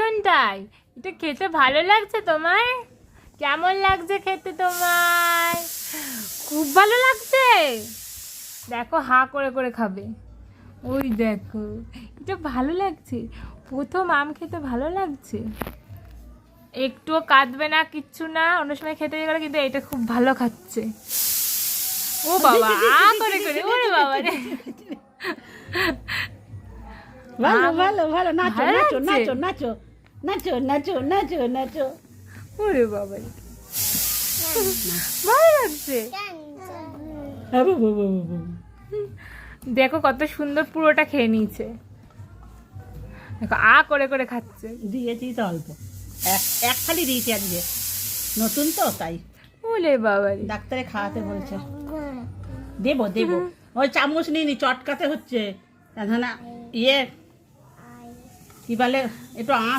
প্রথমটাই। এটা খেতে ভালো লাগছে তোমার? কেমন লাগছে খেতে তোমার? খুব ভালো লাগছে। দেখো হাঁ করে করে খাবে। ওই দেখো, এটা ভালো লাগছে। প্রথম আম খেতে ভালো লাগছে। একটুও কাঁদবে না, কিচ্ছু না, অন্য সময় খেতে গেলে, কিন্তু এটা খুব ভালো খাচ্ছে। ও বাবা, আ করে করে, ওরে বাবা রে। ভালো ভালো ভালো, নাচো ভালো নাচো লাগছে? নাচো নাচো নাচো নাচো নাচো নাচো। ওরে বাবা রে। ভালো লাগছে। বাবু, বাবু, বাবু, বাবু। দেখো কত সুন্দর, পুরোটা খেয়ে নিয়েছে। দেখো আ করে করে খাচ্ছে। দিয়েছি তো অল্প, এক এক থালি দিয়েছি আজকে, নতুন তো তাই ওলে বাবা রে। ডাক্তারে খাওয়াতে বলছে। দেবো দেবো, ওই চামচ নিয়ে নি, চটকাতে হচ্ছে। না ইয়ে কি বলে, একটু আঁশ